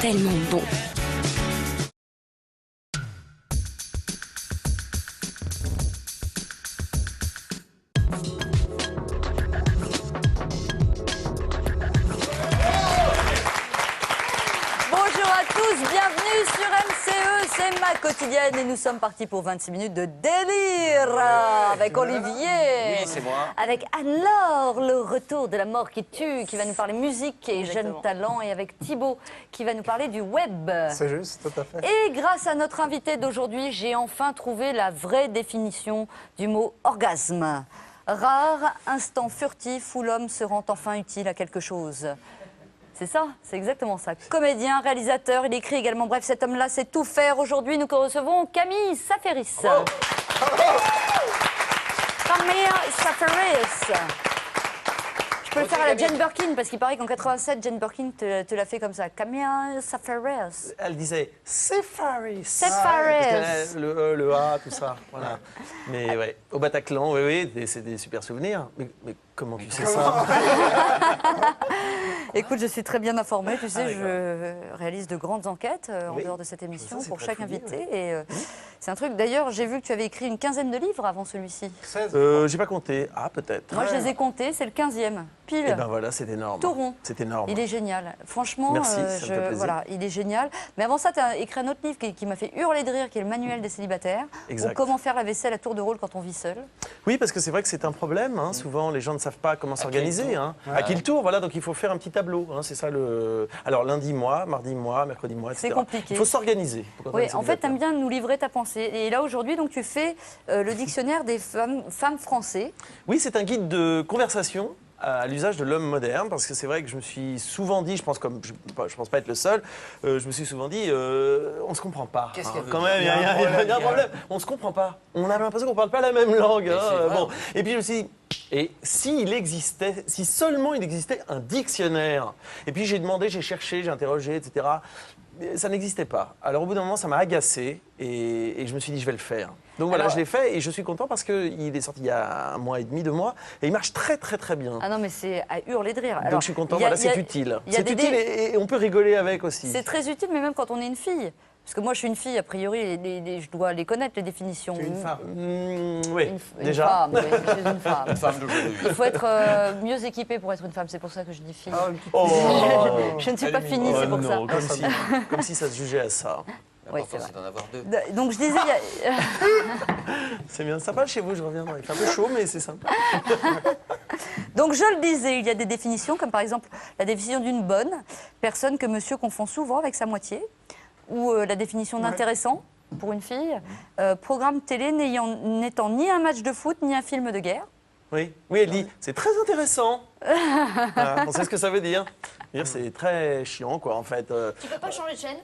tellement bon. Bienvenue sur MCE, c'est ma quotidienne et nous sommes partis pour 26 minutes de délire avec Olivier. Oui, c'est moi. Avec Anne-Laure, le retour de la mort qui tue, qui va nous parler musique et jeunes talents, et avec Thibaut qui va nous parler du web. C'est juste, tout à fait. Et grâce à notre invité d'aujourd'hui, j'ai enfin trouvé la vraie définition du mot orgasme. Rare instant furtif où l'homme se rend enfin utile à quelque chose. C'est ça, c'est exactement ça. Comédien, réalisateur, il écrit également. Bref, cet homme-là sait tout faire. Aujourd'hui, nous recevons Camille Saferis. Oh. Camille Saferis. Je peux le faire à la Jane Birkin, parce qu'il paraît qu'en 87, Jane Birkin te l'a fait comme ça. Camille Saferis. Elle disait Safaris. Safaris. Le A, tout ça. Voilà. Mais ouais, au Bataclan, oui, c'est des super souvenirs. Mais comment tu sais ça? Écoute, je suis très bien informée. Tu sais, je réalise de grandes enquêtes en dehors de cette émission pour chaque invité. Et c'est un truc. D'ailleurs, j'ai vu que tu avais écrit une quinzaine de livres avant celui-ci. 16. J'ai pas compté. Ah, peut-être. Moi, je les ai comptés. C'est le 15e. Pile. Et ben voilà, c'est énorme. Tout rond. C'est énorme. Il est génial. Franchement, merci, ça me fait plaisir. voilà, il est génial. Mais avant ça, tu as écrit un autre livre qui m'a fait hurler de rire, qui est le manuel des célibataires. Exact. Ou comment faire la vaisselle à tour de rôle quand on vit seul. Oui, parce que c'est vrai que c'est un problème. Hein. Souvent, les gens ne savent pas comment s'organiser. Hein. À qui le tour, voilà. Donc, il faut faire un petit tableau. Hein. C'est ça le. Alors, lundi, moi, mardi, moi, mercredi, moi, etc. C'est compliqué. Il faut s'organiser. Oui, en fait, tu aimes bien nous livrer ta pensée. Et là, aujourd'hui, donc, tu fais le dictionnaire des femmes français. Oui, c'est un guide de conversation à l'usage de l'homme moderne, parce que c'est vrai que je me suis souvent dit, je pense pas être le seul, je me suis souvent dit, on se comprend pas. Qu'est-ce qu'elle veut quand dire ? même, il y a un problème. On se comprend pas. On a l'impression qu'on parle pas la même langue. Hein. Bon. Et puis je me suis dit, et si seulement il existait un dictionnaire. Et puis j'ai demandé, j'ai cherché, j'ai interrogé, etc. Ça n'existait pas. Alors au bout d'un moment, ça m'a agacé et je me suis dit, je vais le faire. Donc voilà, je l'ai fait et je suis content parce qu'il est sorti il y a 1 mois et demi, 2 mois, et il marche très très très bien. Ah non, mais c'est à hurler de rire. Alors, donc je suis content, voilà, c'est utile. C'est utile et on peut rigoler avec aussi. C'est très utile, mais même quand on est une fille. Parce que moi, je suis une fille, a priori, je dois les connaître, les définitions. Tu es une femme. Oui, une déjà. Femme, oui, je suis une femme. Une femme d'aujourd'hui. Il faut être mieux équipé pour être une femme, c'est pour ça que je dis fille. Oh. Je ne suis pas finie, c'est pour ça. Comme si ça se jugeait à ça. Oui, L'important, c'est d'en avoir 2. Donc je disais, C'est bien sympa chez vous, je reviendrai. Il fait un peu chaud, mais c'est sympa. donc je le disais, il y a des définitions, comme par exemple la définition d'une bonne personne que monsieur confond souvent avec sa moitié, ou la définition d'intéressant pour une fille, programme télé n'étant ni un match de foot ni un film de guerre. Oui, elle dit, c'est très intéressant. Voilà, on sait ce que ça veut dire. C'est très chiant, quoi, en fait. Tu peux pas changer de chaîne?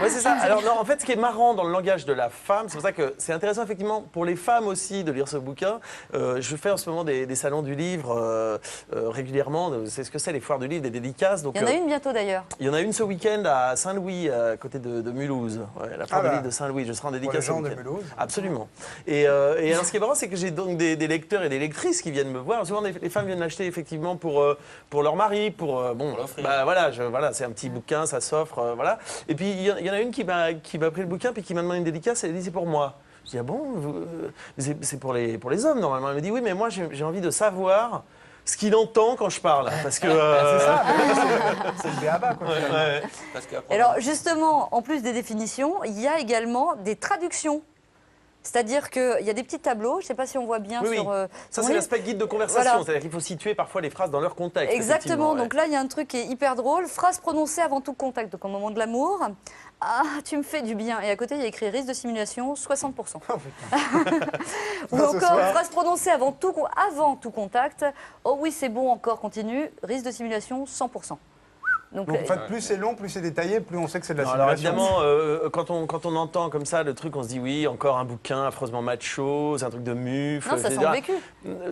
Oui, c'est ça. Alors, non, en fait, ce qui est marrant dans le langage de la femme, c'est pour ça que c'est intéressant, effectivement, pour les femmes aussi, de lire ce bouquin. Je fais en ce moment des salons du livre régulièrement. C'est ce que c'est, les foires du livre, des dédicaces. Donc, Il y en a une bientôt d'ailleurs. il y en a une ce week-end à Saint-Louis, à côté de Mulhouse. Ouais, la foire du livre de Saint-Louis. Je serai en dédicace ce gens de week-end. Mulhouse. Absolument. Et alors, ce qui est marrant, c'est que j'ai donc des lecteurs et des lectrices qui viennent me voir. Souvent, les femmes viennent l'acheter, effectivement, pour leur mari, pour l'offrir. voilà, c'est un petit bouquin, ça s'offre, voilà. Et puis il y en a une qui m'a pris le bouquin puis qui m'a demandé une dédicace. Elle dit c'est pour moi. Je dis ah bon, c'est pour les hommes normalement. Elle me dit oui, mais moi j'ai envie de savoir ce qu'il entend quand je parle, parce que C'est ça, c'est le béaba, quoi. ouais. Parce qu'après, Alors justement, en plus des définitions, il y a également des traductions. C'est-à-dire qu'il y a des petits tableaux, je ne sais pas si on voit bien Oui, sur... ça, ton c'est livre. l'aspect guide de conversation. Voilà. C'est-à-dire qu'il faut situer parfois les phrases dans leur contexte. Exactement, effectivement, donc là, il y a un truc qui est hyper drôle. Phrase prononcée avant tout contact, donc au moment de l'amour. Ah, tu me fais du bien. Et à côté, il y a écrit risque de simulation, 60%. Oh, putain. Ou ce encore, soir. phrase prononcée avant tout contact. Oh oui, c'est bon, encore, continue. Risque de simulation, 100%. Donc, Donc en fait, plus c'est long, plus c'est détaillé, plus on sait que c'est de la Non, alors simulation. évidemment, quand on entend comme ça le truc, on se dit oui, encore un bouquin affreusement macho, c'est un truc de muf. non, ça etc. sent vécu.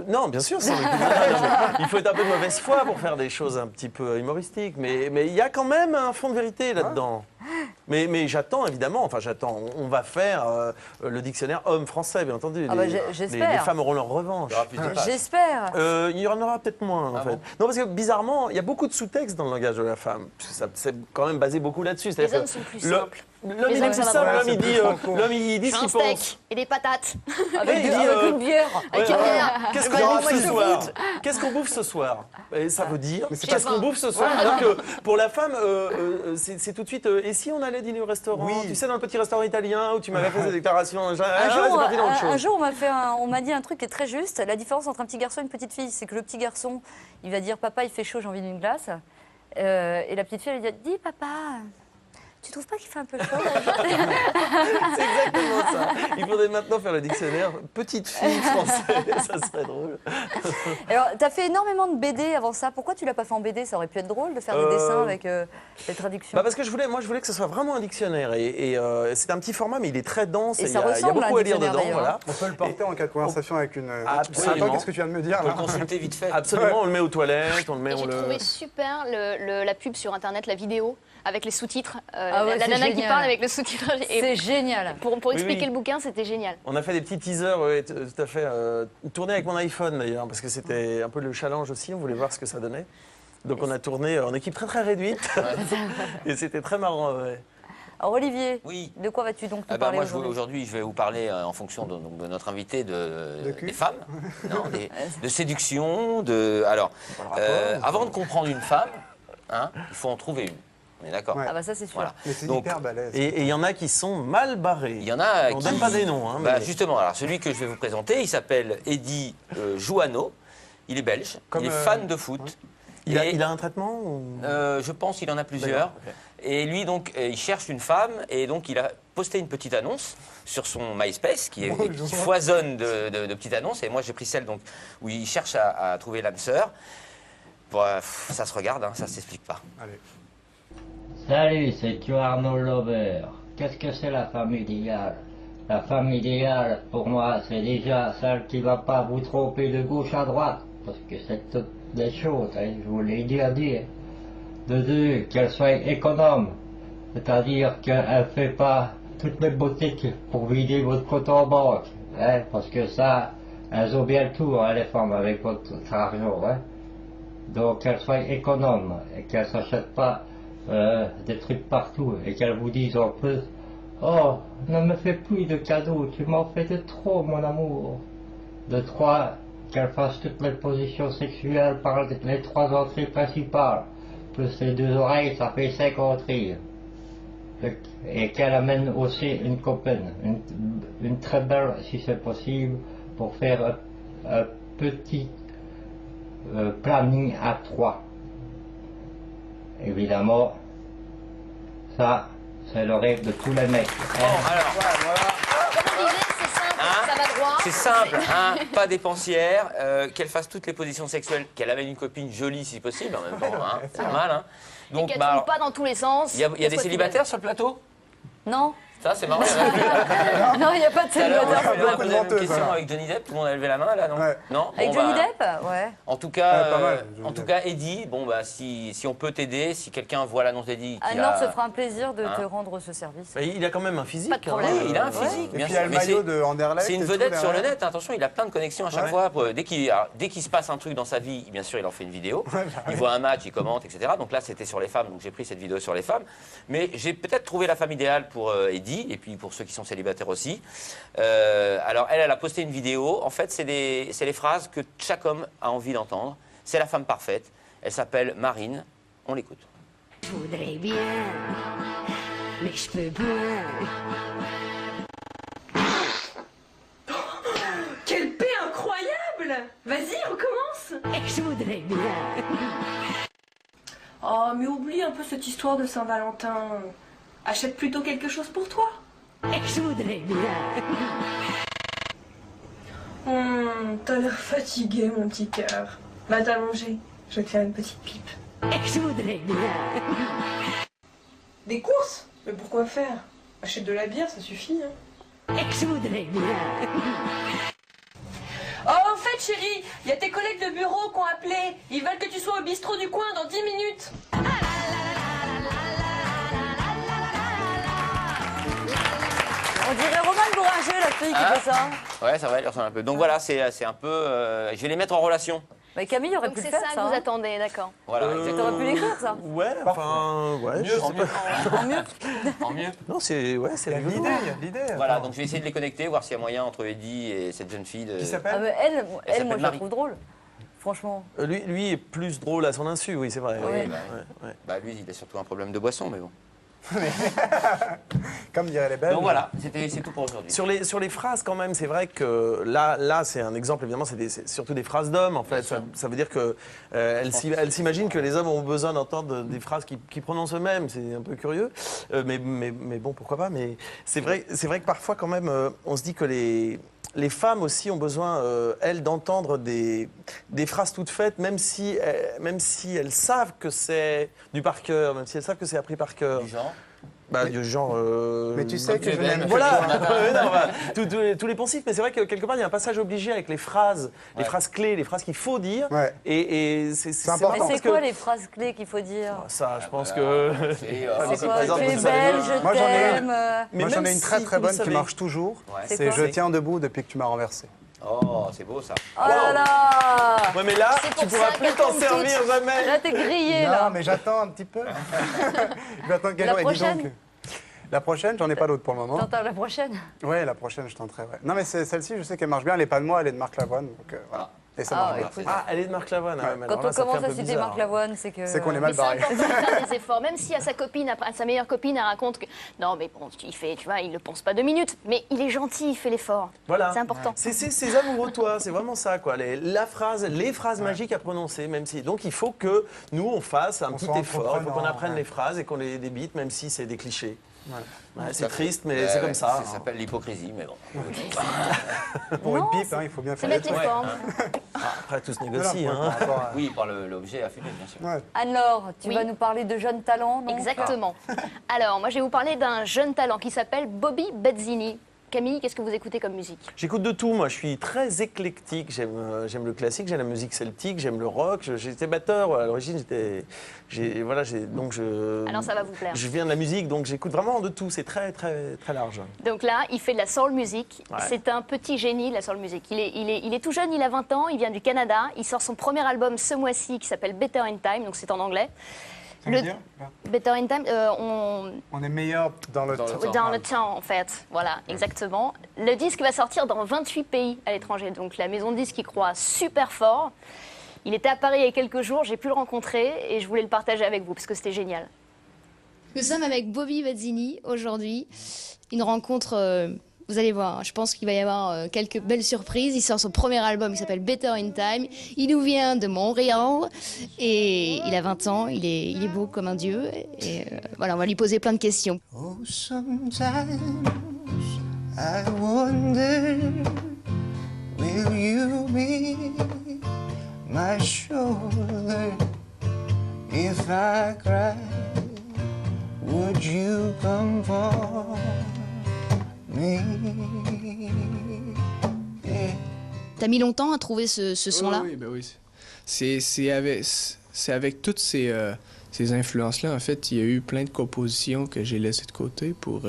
Non, bien sûr, ça sent vécu. Il faut être un peu de mauvaise foi pour faire des choses un petit peu humoristiques, mais il y a quand même un fond de vérité là-dedans. Mais j'attends, évidemment, enfin j'attends, on va faire le dictionnaire homme-français, bien entendu. Ah bah, j'espère. Les femmes auront leur revanche. Il y aura plus de pages. J'espère. Il y en aura peut-être moins, en fait. bon Non, parce que bizarrement, il y a beaucoup de sous-textes dans le langage de la femme. Parce que c'est quand même basé beaucoup là-dessus. Les hommes sont plus simples. L'homme, il est hommes, plus ça va simple. pas. L'homme, il dit, Ouais, c'est plus l'homme, il dit J'ai ce un qu'il pense. steak et des patates. Avec, il dit, avec une bière. Avec Ouais, une ouais. bière. Qu'est-ce Ouais, qu'on moi, bouffe je ce te soir foute. Qu'est-ce qu'on bouffe ce soir Et ça veut dire J'ai qu'est-ce qu'on faim. bouffe ce soir. Alors que pour la femme, c'est tout de suite. Et si on allait dîner au restaurant Oui. Tu sais, dans le petit restaurant italien où tu m'avais fait ces déclarations. Un c'est parti dans autre chose. un jour, on m'a dit un truc qui est très juste. La différence entre un petit garçon et une petite fille, c'est que le petit garçon, il va dire papa, il fait chaud, j'ai envie d'une glace. Et la petite fille, elle va dire dis papa, tu trouves pas qu'il fait un peu chaud C'est exactement ça. Il faudrait maintenant faire le dictionnaire petite fille français. Ça serait drôle. Alors, tu as fait énormément de BD avant ça. Pourquoi tu l'as pas fait en BD? Ça aurait pu être drôle de faire des dessins avec les traductions. Parce que je voulais que ce soit vraiment un dictionnaire. Et c'est un petit format, mais il est très dense. Et il y ça a ressemble à un beaucoup à lire dictionnaire, dedans. d'ailleurs, Voilà. On peut le porter en cas de conversation avec une. Absolument. Attends, qu'est-ce que tu viens de me dire On peut là le consulter vite fait. Absolument, on le met aux toilettes, on le met, Et on j'ai le. trouvé super la pub sur internet, la vidéo, avec les sous-titres. Ah ouais, la c'est nana qui génial. parle avec le sous-titre. Et C'est génial. pour expliquer oui. le bouquin, c'était génial. On a fait des petits teasers, ouais, tout à fait, tournés avec mon iPhone d'ailleurs, parce que c'était un peu le challenge aussi, on voulait voir ce que ça donnait. Donc on a tourné en équipe très très réduite, et c'était très marrant. Ouais. Alors Olivier, Oui. de quoi vas-tu donc nous Ah bah, parler moi, aujourd'hui? aujourd'hui, je vais vous parler en fonction de notre invité De cul. des femmes, non, de séduction, Alors, avant de comprendre une femme, hein, il faut en trouver une. On est d'accord. Ouais. Ah bah ça c'est sûr. Voilà. Mais c'est Donc, hyper balèze. Et il y en a qui sont mal barrés. Il y en a On qui... donne pas des noms. Hein, Bah, mais- justement, alors celui que je vais vous présenter, il s'appelle Eddy Jouanneau. Il est belge, Comme, il est fan de foot. il a, Et, il a un traitement ou... je pense qu'il en a plusieurs. D'accord, ok. Et lui, donc, il cherche une femme et donc il a posté une petite annonce sur son MySpace qui foisonne de petites annonces. Et moi, j'ai pris celle donc, où il cherche à trouver l'âme sœur. Bon, ça se regarde, hein, ça ne s'explique pas. Allez. Salut, c'est tu Arnaud Lover. Qu'est-ce que c'est la femme idéale? La femme idéale, pour moi, c'est déjà celle qui va pas vous tromper de gauche à droite. Parce que c'est toutes des choses, hein, je vous l'ai dit à dire. De deux, qu'elle soit économe. C'est-à-dire qu'elle fait pas toutes les boutiques pour vider votre compte en banque. Hein, parce que ça, elles ont bien le tour, hein, les femmes, avec votre argent. Hein. Donc qu'elle soit économe et qu'elle s'achète pas des trucs partout et qu'elle vous dise en plus oh, ne me fais plus de cadeaux, tu m'en fais de trop mon amour. De trois, qu'elle fasse toutes les positions sexuelles par les trois entrées principales, plus les deux oreilles, ça fait 50 rires. Et qu'elle amène aussi une copine, une très belle si c'est possible, pour faire un petit planning à trois. Évidemment, ça, c'est le rêve de tous les mecs. Bon, alors, Comme on disait, c'est simple, Hein ça va droit. c'est simple, hein, pas dépensière, qu'elle fasse toutes les positions sexuelles, qu'elle amène une copine jolie si possible en même temps, hein, c'est pas mal. Hein. Et Donc, qu'elle bah, tourne pas dans tous les sens. il y a qu'elle des soit célibataires sur le plateau? Non, Ça, c'est marrant. il y en a plus. non, il n'y a pas de Tout à l'heure, célibataire. on beaucoup a de posé la même venteuses, question voilà. avec Johnny Depp, tout le monde a levé la main là, non? Ouais. Non. Avec Bon, Johnny bah, Depp? Ouais. En tout cas, Ouais, pas mal, Johnny en tout Depp. cas, Eddy, bon bah si on peut t'aider, si quelqu'un voit l'annonce d'Eddy, qu'il Anne-Laure a- se fera un plaisir de te Hein rendre ce service. Mais il a quand même un physique. Pas de problème. Oui, il a un Ouais. physique, Et bien puis il y a sûr. le mais maillot de Anderlecht. c'est une et tout vedette sur le derrière. net, attention, il a plein de connexions à chaque Ouais. fois. Dès qu'il se passe un truc dans sa vie, bien sûr, il en fait une vidéo. Il voit un match, il commente, etc. Donc là, c'était sur les femmes, donc j'ai pris cette vidéo sur les femmes. Mais j'ai peut-être trouvé la femme idéale pour Eddy, et puis pour ceux qui sont célibataires aussi. Alors, elle a posté une vidéo. En fait, c'est les phrases que chaque homme a envie d'entendre. C'est la femme parfaite. Elle s'appelle Marine. On l'écoute. Je voudrais bien, mais je peux pas. Quelle paix incroyable! Vas-y, recommence! Et je voudrais bien. Oh, mais oublie un peu cette histoire de Saint-Valentin. Achète plutôt quelque chose pour toi. Et je voudrais bien. T'as l'air fatigué, mon petit cœur. Va t'allonger, je vais te faire une petite pipe. Et je voudrais bien. Des courses? Mais pourquoi faire? Achète de la bière, ça suffit, hein. Et je voudrais bien. Oh, en fait, chérie, il y a tes collègues de bureau qui ont appelé. Ils veulent que tu sois au bistrot du coin dans 10 minutes. fille qui fait ça. Ouais, ça va, elle ressemble un peu. Donc voilà, c'est un peu... je vais les mettre en relation. Mais Camille aurait Donc pu le c'est faire, ça ça. que vous hein. attendez, d'accord. Voilà, exactement. T'aurais pu l'écrire, ça. Ouais, enfin, ouais, je sais En pas. mieux. En mieux. En mieux. Non, c'est ouais, c'est Il y a rigolo. l'idée, il y a l'idée. Voilà, Attends. donc je vais essayer de les connecter, voir s'il y a moyen entre Eddie et cette jeune fille de... Qui Ah, s'appelle mais elle, s'appelle moi, je la Marie. trouve drôle. Franchement. Lui est plus drôle à son insu, oui, c'est vrai. Oui, Ouais, bah, ouais. Bah lui, il a surtout un problème de boisson, mais bon. Comme diraient les Belges. Donc voilà, c'est tout pour aujourd'hui. Sur les phrases, quand même, c'est vrai que là c'est un exemple, évidemment, c'est surtout des phrases d'hommes, en fait. Ça veut dire que elle s'imagine que les hommes ont besoin d'entendre des phrases qu'ils prononcent eux-mêmes. C'est un peu curieux. Mais bon, pourquoi pas. Mais c'est vrai que parfois, quand même, on se dit que les femmes aussi ont besoin, elles, d'entendre des phrases toutes faites, même si elles savent que c'est du par cœur, même si elles savent que c'est appris par cœur. Du genre. Bah, du genre. Mais tu sais Comme que tu je es belle. n'aime Voilà, Ce matin. non, bah, tous les poncifs, mais c'est vrai que quelque part il y a un passage obligé avec les phrases clés, les phrases qu'il faut dire. Ouais. Et c'est important. Mais marrant c'est parce quoi que- les phrases clés qu'il faut dire Ça, je pense que. Et, C'est quoi par exemple, Tu es vous savez, belle, je moi, j'en ai une. t'aime. Mais Moi, j'en même ai une très si très vous bonne le qui savez- marche toujours. Ouais. C'est C'est quoi Je tiens debout depuis que tu m'as renversé. Oh, c'est beau ça. Oh là là. Ouais, mais là, C'est tu pour pourras ça plus qu'elles t'en tombent servir jamais. Là, t'es grillé, Non, là. mais j'attends un petit peu. Je vais attendre quelqu'un. La Et dis donc, prochaine la prochaine, j'en ai pas d'autre pour le moment. T'entends la prochaine. Ouais, la prochaine, je tenterai. Ouais. Non, mais celle-ci, je sais qu'elle marche bien. Elle n'est pas de moi, elle est de Marc Lavoine. Donc, voilà. Et ça Ah, marche ouais, bien. écoute. Ah, elle est de Marc Lavoine. Ouais. mais Quand alors on là, ça fait commence un à peu citer bizarre. Marc Lavoine, c'est que. C'est qu'on est Mais mal c'est barré. important de faire des efforts, même si à sa copine, à sa meilleure copine, elle raconte que non, mais bon, il fait, tu vois, il ne pense pas 2 minutes, mais il est gentil, il fait l'effort. Voilà. C'est important. C'est ces amoureux de toi, c'est vraiment ça, quoi. Les phrases magiques à prononcer, même si. Donc il faut que nous, on fasse un On petit soit effort, il faut qu'on entreprenant, apprenne ouais. les phrases et qu'on les débite, même si c'est des clichés. Voilà. Ouais, c'est triste, mais Ouais, c'est ouais, comme ça. Ça s'appelle l'hypocrisie, mais bon. Pour une Non, pipe, hein, il faut bien C'est faire les mettre les trucs. formes. Après, tout se Non, négocie. non, Hein. par rapport à- Oui, par l'objet affûté, bien sûr. Ouais. Anne-Laure, tu Oui. vas nous parler de jeunes talents, non Exactement. Alors, moi, je vais vous parler d'un jeune talent qui s'appelle Bobby Bezzini. Camille, qu'est-ce que vous écoutez comme musique? J'écoute de tout, moi je suis très éclectique, j'aime le classique, j'aime la musique celtique, j'aime le rock, j'étais batteur à l'origine, donc Alors, ça va vous plaire. je viens de la musique, donc j'écoute vraiment de tout, c'est très très très large. Donc là, il fait de la soul music. Ouais. C'est un petit génie, la soul music. Il est tout jeune, il a 20 ans, il vient du Canada. Il sort son premier album ce mois-ci qui s'appelle Better in Time, donc c'est en anglais. Ça veut dire Better in Time, On est meilleur dans le temps. dans le temps, en fait. Voilà, exactement. Le disque va sortir dans 28 pays à l'étranger. Donc la maison de disques y croit super fort. Il était à Paris il y a quelques jours, j'ai pu le rencontrer et je voulais le partager avec vous parce que c'était génial. Nous sommes avec Bobby Bezzini aujourd'hui. Une rencontre, vous allez voir, je pense qu'il va y avoir quelques belles surprises. Il sort son premier album qui s'appelle Better in Time. Il nous vient de Montréal et il a 20 ans, il est beau comme un dieu. Et voilà, on va lui poser plein de questions. Oh, sometimes I wonder, will you be my shoulder if I cry? Would you come for me? Yeah. T'as mis longtemps à trouver ce son-là? Oui, ben oui. C'est avec toutes ces influences-là, en fait, il y a eu plein de compositions que j'ai laissées de côté pour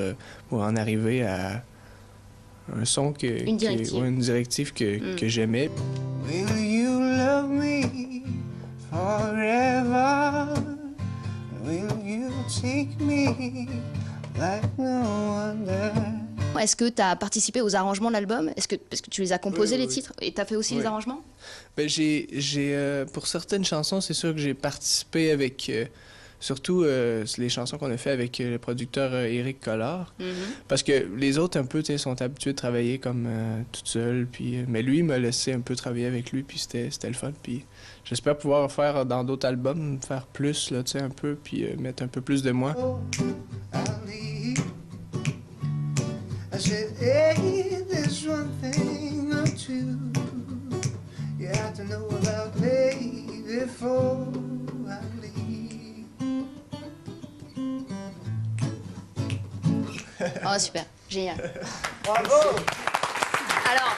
en arriver à un son Une directive. une directive que j'aimais. Will you love me forever? Will you take me like no other? Est-ce que tu as participé aux arrangements de l'album? Parce que tu les as composés, Oui, les oui. titres? Et tu as fait aussi les arrangements? Ben, pour certaines chansons, c'est sûr que j'ai participé avec, surtout les chansons qu'on a fait avec le producteur Éric Collard. Parce que les autres, un peu, tu sais, sont habitués de travailler comme toute seule. Puis, mais lui, il m'a laissé un peu travailler avec lui, puis c'était le fun. Puis j'espère pouvoir faire dans d'autres albums, faire plus, là, tu sais, un peu, puis mettre un peu plus de moi. Ali, I said, hey, there's one thing or two you have to know about me before I leave. Oh, super, génial. Bravo. Alors,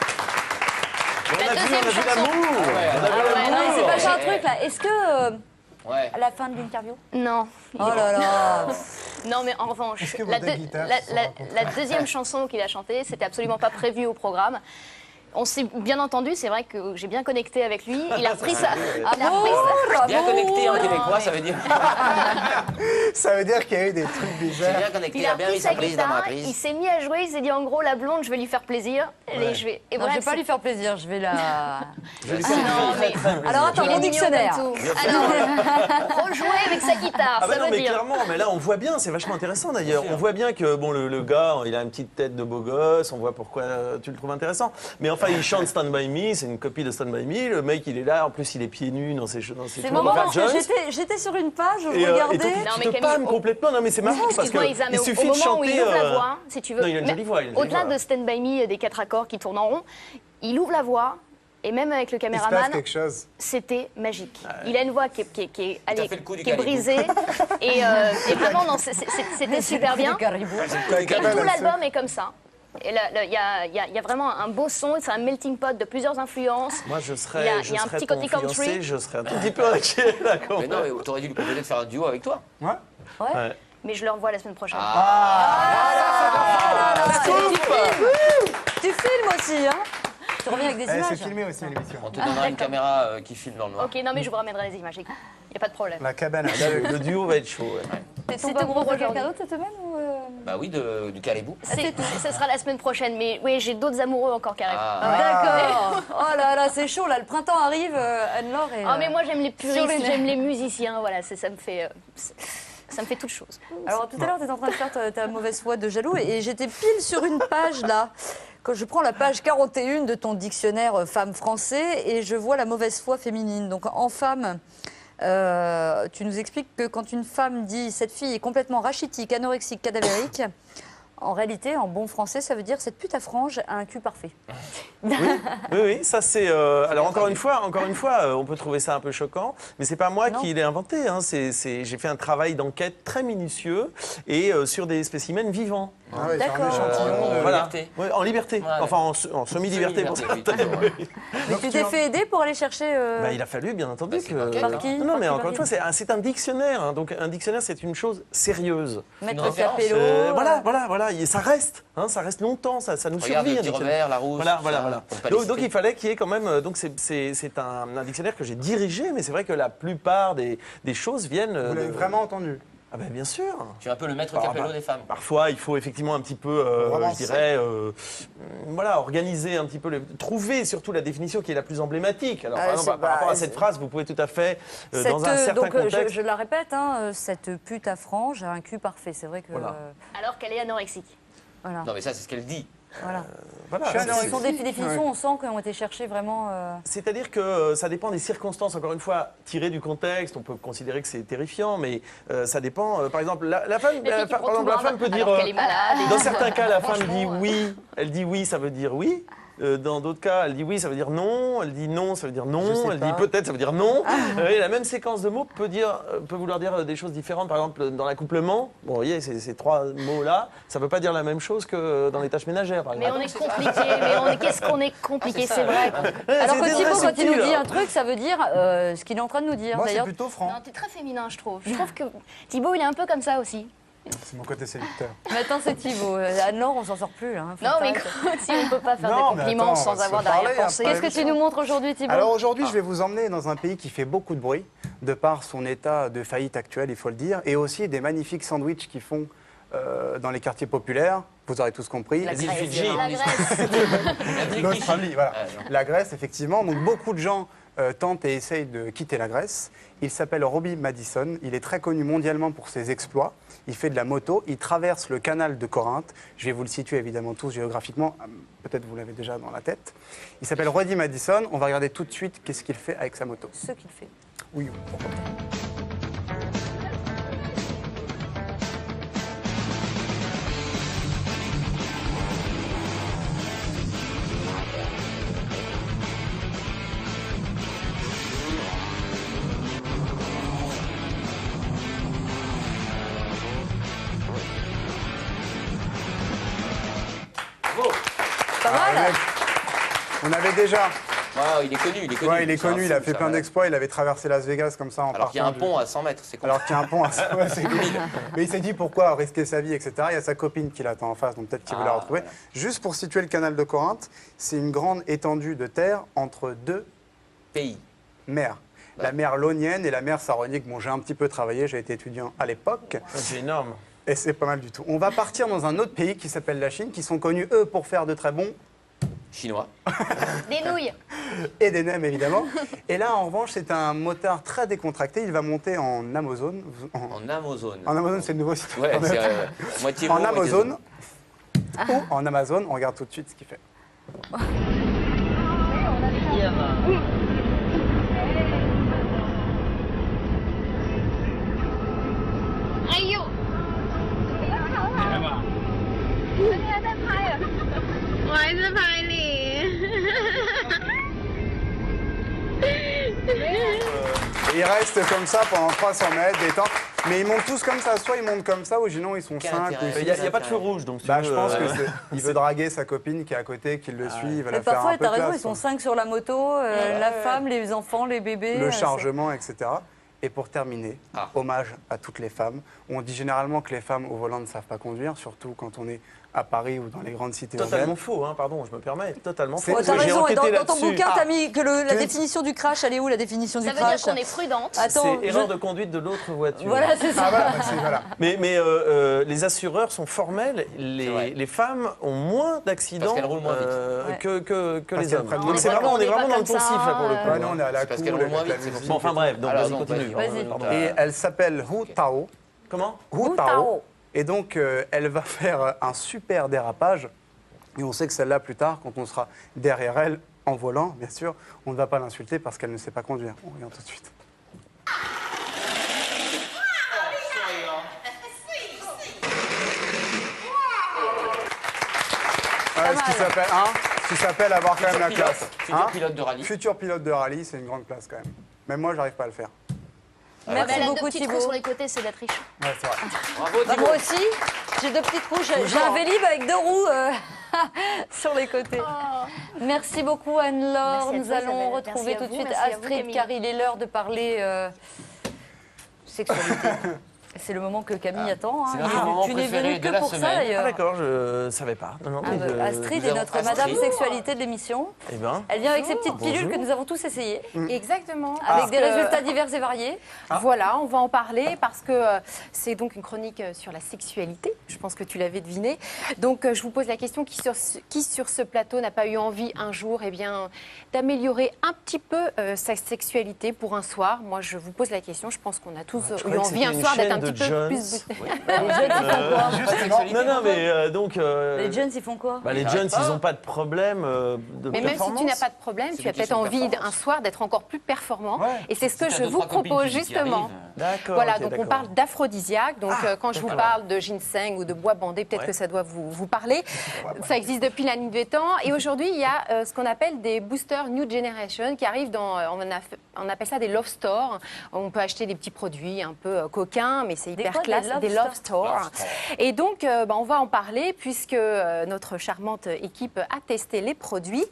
On La a vu, deuxième on a vu chanson. l'amour. Ah ouais, On a vu ah ouais, l'amour. Non, il s'est passé un truc là. Est-ce que Ouais. à la fin de l'interview? non. Oh là là. Non, mais en revanche, Est-ce que vos la, deux deux- guitares la- se sont la- rencontrées la deuxième chanson qu'il a chantée, c'était absolument pas prévu au programme. On s'est bien entendu, c'est vrai que j'ai bien connecté avec lui. Il a repris ça. Bien connecté en québécois, ça veut dire. Ça veut dire qu'il y a eu des trucs bizarres. Bien connecté, Il il a a bien repris mis sa sa prise dans ma guitare, prise. il s'est mis à jouer, il s'est dit en gros la blonde, je vais lui faire plaisir. Et je vais. Et Non, bref, je vais pas lui faire plaisir, je vais la... Non, mais Alors attends, il est mon mignon dictionnaire. comme tout. Alors, rejouer avec sa guitare, Ah bah ça non, veut mais dire. clairement, mais là on voit bien, c'est vachement intéressant d'ailleurs. On voit bien que bon, le gars, il a une petite tête de beau gosse, on voit pourquoi tu le trouves intéressant. Mais enfin, il chante Stand By Me, c'est une copie de Stand By Me. Le mec, il est là, en plus, il est pieds nus dans ses C'est trucs. marrant Enfin, parce que Jones. j'étais sur une page, je Et regardais... donc, Non, mais tu te Camille, pâmes complètement. Non, mais c'est marrant parce Excuse-moi, que Isa, mais il au suffit de moment où il chanter. ouvre la voix, si tu veux. Non, il a une jolie voix. Au-delà de Stand By Me, des 4 accords qui tournent en rond, il ouvre la voix. Et même avec le Il se passe caméraman, quelque chose. c'était magique. Il a une voix qui est fait le coup du qui est caribou. brisée. et vraiment, non, c'était super bien. Et tout l'album est comme ça. Et il y a vraiment un beau son, c'est un melting pot de plusieurs influences. Moi, je Il y a- serais, il y je a un serais petit ton côté fiancé, country. je serais un tout petit peu inquiet là. quand Mais même. non, mais t'aurais dû lui proposer de faire un duo avec toi. Ouais. Ouais. Mais je le revois la semaine prochaine. Tu filmes aussi, hein? Tu reviens avec des C'est images. filmé aussi à l'émission. On te donnera une caméra qui filme dans le noir. Ok, non mais je vous ramènerai les images. Il n'y a pas de problème. La cabane à Là, le duo va être chaud. Ouais. C'est tout pour quelqu'un aujourd'hui. d'autre cette semaine ou... Bah oui, du caribou. Ce sera la semaine prochaine, mais oui, j'ai d'autres amoureux encore qui arrivent. D'accord. Oh là là, c'est chaud là, le printemps arrive, Anne-Laure et... Ah mais moi j'aime les sur les puristes, nerfs. j'aime les musiciens, voilà, ça me fait toute chose. Alors tout à l'heure, tu étais en train de faire ta mauvaise foi de jaloux et j'étais pile sur une page là. Quand je prends la page 41 de ton dictionnaire femme français et je vois la mauvaise foi féminine. Donc en femme, tu nous expliques que quand une femme dit cette fille est complètement rachitique, anorexique, cadavérique, en réalité, en bon français, ça veut dire cette pute à frange a un cul parfait. Oui, ça c'est. Alors encore une fois, on peut trouver ça un peu choquant, mais c'est pas moi qui l'ai inventé. Hein. J'ai fait un travail d'enquête très minutieux et sur des spécimens vivants. Ah ouais, c'est un D'accord. échantillon de- Voilà. liberté. Ouais, en liberté. Voilà. Enfin, en semi-liberté pour Semi-liberté, certains. oui, Mais tu t'es fait aider pour aller chercher... Bah, il a fallu, bien entendu, Bah, c'est que. l'enquête, Par qui Non, mais Par qui, encore une fois, par c'est un dictionnaire. Hein. Donc, un dictionnaire, c'est une chose sérieuse. Maître référence. Capello... Voilà. Et ça reste. Hein, ça reste longtemps. Ça nous Regarde survit. le un petit dictionnaire. revers, la rousse. Voilà. tout ça. Donc, il fallait qu'il y ait quand même. Donc, c'est un dictionnaire que j'ai dirigé, mais c'est vrai que la plupart des choses viennent. Vous l'avez vraiment entendu? Ah, ben bien sûr. Tu es un peu le maître Capello des femmes. Parfois, il faut effectivement un petit peu, je dirais, voilà, organiser un petit peu, trouver surtout la définition qui est la plus emblématique. Alors, par exemple, par rapport à cette phrase, vous pouvez tout à fait, dans un certain donc, contexte. je la répète, hein, cette pute à frange a un cul parfait. C'est vrai que... Voilà. Alors qu'elle est anorexique. voilà. Non, mais ça, c'est ce qu'elle dit. Voilà. Voilà. Ce sont des définitions, on sent qu'elles ont été cherchées vraiment... C'est-à-dire que ça dépend des circonstances. Encore une fois, tiré du contexte, on peut considérer que c'est terrifiant, mais ça dépend. Par exemple, la femme, La fille qui prend tout la grave femme peut dire. alors qu'elle est malade et Dans tout. certains cas, la femme dit Franchement, oui. Elle dit oui, ça veut dire oui. Dans d'autres cas, elle dit oui, ça veut dire non. Elle dit non, ça veut dire non. Elle dit peut-être, ça veut dire non. Et la même séquence de mots peut vouloir dire des choses différentes. Par exemple, dans l'accouplement, bon, vous voyez, ces trois mots-là, ça ne veut pas dire la même chose que dans les tâches ménagères, par Mais exemple. on est compliqué, qu'est-ce qu'on est compliqué, c'est vrai. Alors que c'est Thibaut, très quand il nous subtil, dit hein. un truc, ça veut dire ce qu'il est en train de nous dire. Moi, c'est D'ailleurs, plutôt franc. Non, t'es très féminin, je trouve. Je trouve que Thibaut, il est un peu comme ça aussi. C'est mon côté séducteur. maintenant c'est Thibaut. Anne-Laure, on s'en sort plus. Là, hein. Faut Non, que mais t'arrêtes. si on peut pas faire Non, des mais compliments attends, on sans va avoir se parler d'arrière-pensée. après. Qu'est-ce que tu nous montres aujourd'hui, Thibaut? Alors aujourd'hui, je vais vous emmener dans un pays qui fait beaucoup de bruit, de par son état de faillite actuel, il faut le dire, et aussi des magnifiques sandwichs qu'ils font dans les quartiers populaires. Vous aurez tous compris. Les îles Fidji. La Grèce. L'Australie, voilà. Ah, non. La Grèce, effectivement. Donc beaucoup de gens tentent et essayent de quitter la Grèce. Il s'appelle Robbie Madison. Il est très connu mondialement pour ses exploits. Il fait de la moto. Il traverse le canal de Corinthe. Je vais vous le situer évidemment tous géographiquement. Peut-être vous l'avez déjà dans la tête. Il s'appelle Robbie Madison. On va regarder tout de suite qu'est-ce qu'il fait avec sa moto. Ce qu'il fait. Oui. Pas mal. On avait déjà Ouais, il est connu, il est connu. Ouais, il est C'est un connu, il fou, a fait ça, plein ouais. d'exploits, il avait traversé Las Vegas comme ça en Alors qu'il y a un partant pont à 100 mètres, c'est con. Alors qu'il y a un pont à ouais, c'est cool. Mais il s'est dit pourquoi risquer sa vie, etc. Il y a sa copine qui l'attend en face, donc peut-être qu'il veut la retrouver. Voilà. Juste pour situer le canal de Corinthe, c'est une grande étendue de terre entre deux Pays. mers. La mer Ionienne et la mer Saronique. Bon, j'ai un petit peu travaillé, j'ai été étudiant à l'époque. C'est énorme. Et c'est pas mal du tout. On va partir dans un autre pays qui s'appelle la Chine, qui sont connus, eux, pour faire de très bons... Chinois. Des nouilles. Et des nems, évidemment. Et là, en revanche, c'est un motard très décontracté. Il va monter en Amazone. En Amazone. En Amazone, c'est le nouveau site. Ouais, c'est moitié En mot, moitié Amazone. zone. Ou en Amazone. On regarde tout de suite ce qu'il fait. Et il reste comme ça pendant 300 mètres, détente. Mais ils montent tous comme ça. Soit ils montent comme ça, ou sinon ils sont 5 ou 6. Il n'y a pas de feu rouge, donc. Bah, je pense que il veut draguer sa copine qui est à côté, qui le suit, il veut Mais la faire parfois, un peu t'as raison, classe, ils sont quoi. 5 sur la moto, la femme, les enfants, les bébés. Le chargement, etc. Et pour terminer, hommage à toutes les femmes. On dit généralement que les femmes au volant ne savent pas conduire, surtout quand on est à Paris ou dans les grandes cités Totalement urbaines. faux, hein, pardon, je me permets. Totalement faux. Oh, t'as J'ai raison, et enquêté dans ton là-dessus. bouquin, t'as mis que la définition du crash, elle est où la définition du Ça veut crash dire qu'on est prudente. Attends, C'est erreur de conduite de l'autre voiture. Voilà, c'est ça. Ah voilà, bah, voilà. Mais les assureurs sont formels. Les femmes ont moins d'accidents Parce qu'elles roulent moins vite. que Parce les qu'elles hommes. prennent Donc moins c'est de vraiment, on est temps. vraiment dans le On est pas poncif là pour le comme coup. Ouais, non, on est à la C'est parce cool, qu'elles roulent moins avec vite, la c'est musique. Bon, enfin bref, donc Alors, vas-y, donc, continue. vas-y. Pardon. Et elle s'appelle Hu Tao. Comment Hu Tao. Et donc, elle va faire un super dérapage. Et on sait que celle-là, plus tard, quand on sera derrière elle, en volant, bien sûr, on ne va pas l'insulter parce qu'elle ne sait pas conduire. On regarde tout de suite. Ouais, ce qui s'appelle avoir quand même la classe. Futur pilote de rallye. Futur pilote de rallye, c'est une grande classe quand même. Même moi, j'arrive pas à le faire. Merci Elle a beaucoup, deux petites Thibaut. roues sur les côtés, c'est de la triche. Ouais, c'est vrai. Bravo, Bah, Thibaut. moi aussi, j'ai 2 petites roues. J'ai un Vélib avec 2 roues sur les côtés. Merci beaucoup, Anne-Laure. Merci à Nous toi, allons Isabelle. retrouver Merci à tout de vous, suite merci à vous, Astrid, Camille. car il est l'heure de parler sexualité. C'est le moment que Camille attend. c'est notre moment Tu n'es préféré venue de que la pour ça, semaine. Ah d'ailleurs. d'accord, je savais pas. Non, non, mais Astrid nous est avons notre Astrid. Madame Sexualité de l'émission. Eh ben, Elle vient avec ses petites pilules que nous avons tous essayées, Exactement. avec des résultats divers et variés. Voilà, on va en parler parce que c'est donc une chronique sur la sexualité. Je pense que tu l'avais deviné. Donc, je vous pose la question qui sur ce plateau n'a pas eu envie un jour d'améliorer un petit peu sa sexualité pour un soir. Moi, je vous pose la question. Je pense qu'on a tous eu envie un soir d'être un petit peu plus... Les jeunes, ils font quoi non, non, mais donc. Les jeunes, ils font quoi Bah, les jeunes, ils n'ont pas de problème de Mais même si performance. tu n'as pas de problème, tu as peut-être envie un soir d'être encore plus performant. Ouais. Et c'est ce que Si je t'as vous 2-3 copines propose qui justement. arrivent. D'accord. Voilà, ok, donc on d'accord. parle d'aphrodisiaque. Donc quand je vous parle de ginseng ou de bois bandé, peut-être Ouais. que ça doit vous parler. Ça existe depuis la nuit des temps. Et aujourd'hui, il y a ce qu'on appelle des boosters New Generation qui arrivent dans, on appelle ça des love stores. On peut acheter des petits produits un peu coquins, mais c'est hyper quoi, classe. des love stores. Et donc, on va en parler puisque notre charmante équipe a testé les produits.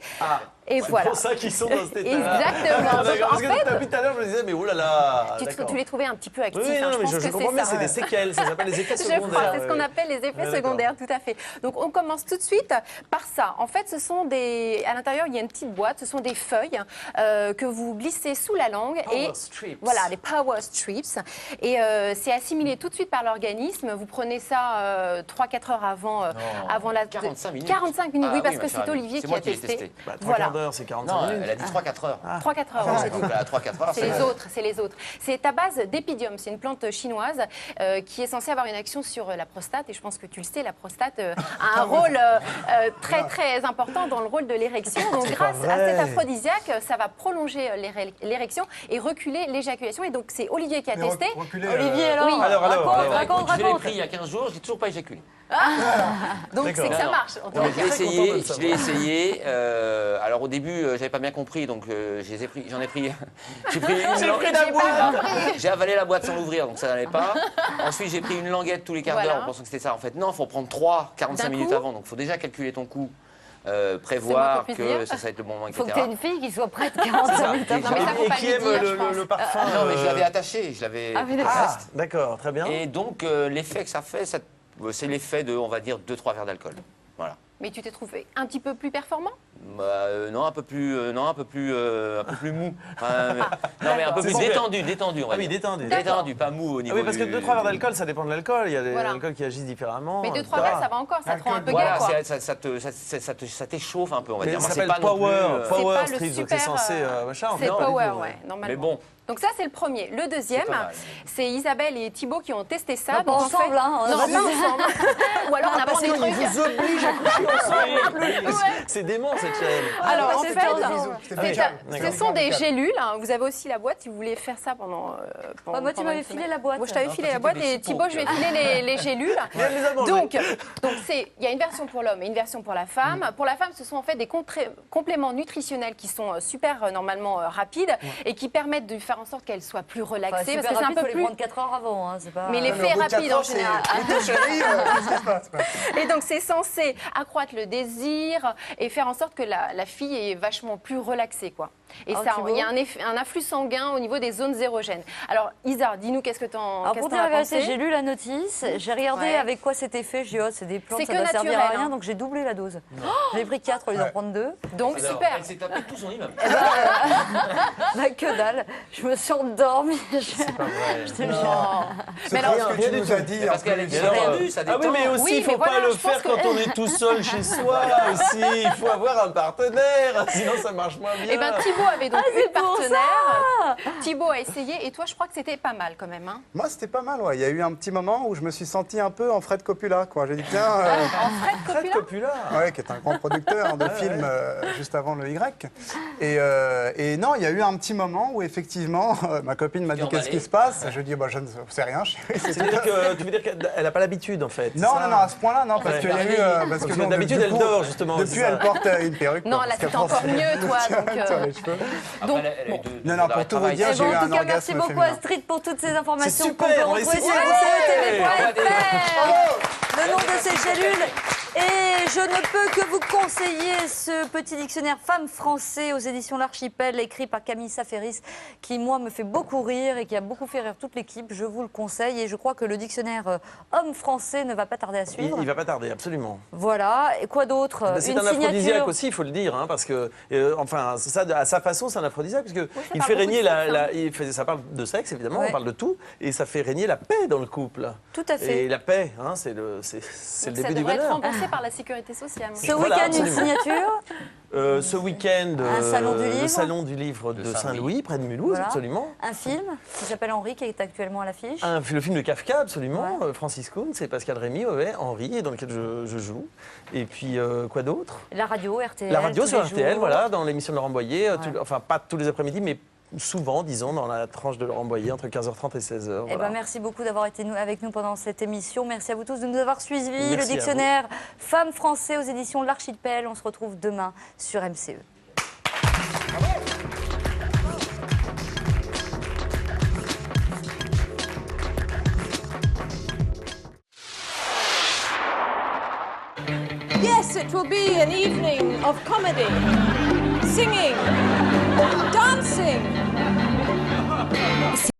Et C'est voilà. pour ça qu'ils sont dans cet état-là. Exactement. Ah, Donc, d'accord, en parce que fait, depuis tout à l'heure, je me disais, mais oh là là. tu d'accord. les trouvais un petit peu actifs. Oui, hein, non, mais pense je que comprends bien, ça. c'est des séquelles, ça s'appelle les effets Je secondaires. crois, c'est ce qu'on ouais. appelle les effets Ouais, d'accord. secondaires, tout à fait. Donc on commence tout de suite par ça. En fait, ce sont des. À l'intérieur, il y a une petite boîte. Ce sont des feuilles que vous glissez sous la langue Power strips. voilà, les power strips. Et c'est assimilé tout de suite par l'organisme. Vous prenez ça 3-4 heures avant la. 45 minutes. 45 minutes, Ah oui, parce oui, que ma c'est chère amie. Olivier C'est qui moi a qui l'ai testé. testé. Bah, 3 Voilà. quarts d'heure, c'est 45 Non, minutes. elle a dit 3-4 heures. 3-4 heures, j'ai dit. Donc à 3-4 heures, C'est les autres, c'est les autres. C'est à base d'épidium, c'est une plante chinoise qui est censée avoir une action sur la prostate. Et je pense que tu le sais, la prostate a un rôle très très important dans le rôle de l'érection. Donc grâce à vrai. cet aphrodisiaque, ça va prolonger l'érection et reculer l'éjaculation. Et donc c'est Olivier qui a testé. Olivier, alors Oui. Alors, raconte, Je l'ai raconte. pris il y a 15 jours, j'ai toujours pas éjaculé. Donc c'est que ça Non, marche. En tout Non, cas. je l'ai très content de essayé, le je l'ai essayé. Alors au début, j'avais pas bien compris, donc j'en ai pris. J'ai pris une j'ai avalé la boîte sans l'ouvrir, donc ça n'allait pas. Ensuite, j'ai pris une languette tous les quarts d'heure Voilà. en pensant que c'était ça. En fait, non, il faut prendre 3, 45 D'un minutes coup. avant. Donc il faut déjà calculer ton coup. prévoir puisse que dire. ça va être le bon moment, Il etc. faut que tu aies une fille qui soit prête 45 minutes avant. Non, mais ça, faut Et pas qui lui aime dire, je pense. le parfum. Non, mais je l'avais attaché, je l'avais. Ah oui, d'accord. Ah, d'accord, très bien. Et donc, l'effet que ça fait, c'est l'effet de, on va dire, 2-3 verres d'alcool. Voilà. Mais tu t'es trouvé un petit peu plus performant? Non, un peu plus mou. Non, mais un peu plus détendu, on va Ah oui, dire. détendu. Détendu, pas mou au Ah niveau oui, parce que du- 2-3 verres d'alcool, ça dépend de l'alcool. Il y a des Voilà. alcools qui agissent différemment. Mais 2-3 etc. verres, ça va encore, ça te rend un peu Voilà, gay, quoi. ça t'échauffe un peu, on va Mais dire. ça Moi, c'est s'appelle pas non plus, Power, C'est Power pas le Street, donc super, c'est censé machin. C'est non, pas du Power, tout, ouais, normalement. Mais bon, Donc ça, c'est le premier. Le deuxième, C'est pas mal. c'est Isabelle et Thibaut qui ont testé ça. Pas Donc, en ensemble, fait- hein, on Non, va pas dire. ensemble. Ou alors on apprend des Ils trucs. vous obligent à coucher ensemble en plus. C'est dément cette chaîne. Alors, en c'est fait, pas ce sont des gélules. Hein. Vous avez aussi la boîte si vous voulez faire ça pendant. Moi, tu m'avais une filé semaine. la boîte. Moi, je t'avais filé la boîte et Thibaut, je vais filer les gélules. Mais elle les a mangées. Donc, il y a une version pour l'homme et une version pour la femme. Pour la femme, ce sont en fait des compléments nutritionnels qui sont super normalement rapides et qui permettent de faire en sorte qu'elle soit plus relaxée. Parce que c'est un peu faut les plus. prendre 4 heures avant. Hein, c'est pas... Mais l'effet est rapide en général. Qu'est-ce qui se passe? Et donc c'est censé accroître le désir et faire en sorte que la fille est vachement plus relaxée, quoi. Et Alors, ça, Thibaut il y a un afflux sanguin au niveau des zones érogènes. Alors Isa, dis-nous qu'est-ce que t'en Alors qu'est-ce pour que dire t'en la as vérité, pensé? j'ai lu la notice, j'ai regardé Ouais. avec quoi c'était fait, je dis oh c'est des plantes, C'est ça que doit servir à naturel, rien, hein. donc j'ai doublé la dose. J'ai pris 4 au lieu d'en prendre 2. Donc alors, super. elle s'est tapée tout son immeuble. Bah que dalle, je me suis endormie. C'est pas vrai. Je te jure. Mais alors, ce que tu nous as dit. Parce en qu'elle est plus. bien Alors, tendue, ça Ah oui, détend. mais aussi, Oui, il faut mais pas voilà, le je pense faire que- quand on est tout seul chez soi aussi. Il faut avoir un partenaire, sinon ça marche moins bien. Eh ben Thibaut avait donc c'est une pour partenaire. Thibaut a essayé et toi, je crois que c'était pas mal quand même. Hein. Moi, c'était pas mal, ouais. Il y a eu un petit moment où je me suis senti un peu en Fred Coppola, quoi. J'ai dit, tiens, Fred Coppola. ouais, qui est un grand producteur de films juste avant le Y. Et non, il y a eu un petit moment où effectivement, ma copine m'a dit emballé. qu'est-ce qui se passe. Je dis, bah, je ne sais rien. C'est-à-dire que tu veux dire qu'elle n'a pas l'habitude en fait. Non, non, non, à ce point-là, non, parce Ouais. qu'il y a eu. Parce Parce que non, d'habitude, du elle coup, dort, justement, Depuis, c'est ça. elle porte une perruque. Non, quoi, là, parce c'était encore qu'avant, mieux, toi. Donc, sur les cheveux. Donc, elle a eu bon. deux Non, jours non, d'arrêt pour de tout vous travail. dire, Eh j'ai ben, eu en un tout cas, merci orgasme beaucoup féminin. Astrid pour toutes ces informations C'est qu'on super, peut on va retrouver essayer, sur on RTL.fr. Le nom de ces gélules. Et je ne peux que vous conseiller ce petit dictionnaire Femmes français aux éditions L'Archipel, écrit par Camille Saferis, qui, moi, me fait beaucoup rire et qui a beaucoup fait rire toute l'équipe. Je vous le conseille. Et je crois que le dictionnaire Hommes français ne va pas tarder à suivre. Il va pas tarder, absolument. Voilà. Et quoi d'autre? Bah, c'est Une un aphrodisiaque signature. aussi, il faut le dire, hein, parce que, enfin, ça, à sa façon, c'est un aphrodisiaque, parce que il parle fait beaucoup régner de sexe, hein. ça parle de sexe, évidemment, Ouais. on parle de tout, et ça fait régner la paix dans le couple. Tout à fait. Et la paix, hein, c'est le ça début du devrait être bonheur. remboursé par la sécurité sociale. Ce Voilà, week-end, une absolument. signature. Ce week-end, Un salon du livre. le salon du livre de Saint-Louis, près de Mulhouse, Voilà. absolument. Un film qui s'appelle Henri, qui est actuellement à l'affiche. Le film de Kafka, absolument. Francis Kuhn, c'est Pascal Rémy, ouais, Henri, et dans lequel je joue. Et puis, quoi d'autre? La radio, RTL. La radio tous sur les RTL, jours. voilà, dans l'émission de Laurent Boyer, Ouais. enfin pas tous les après-midi, mais souvent, disons, dans la tranche de Laurent Boyer, entre 15h30 et 16h. Eh voilà. ben, merci beaucoup d'avoir été avec nous pendant cette émission. Merci à vous tous de nous avoir suivis. Merci Le à dictionnaire Femmes français aux éditions L'Archipel. On se retrouve demain sur MCE. Yes, it will be an evening of comedy, singing, dancing.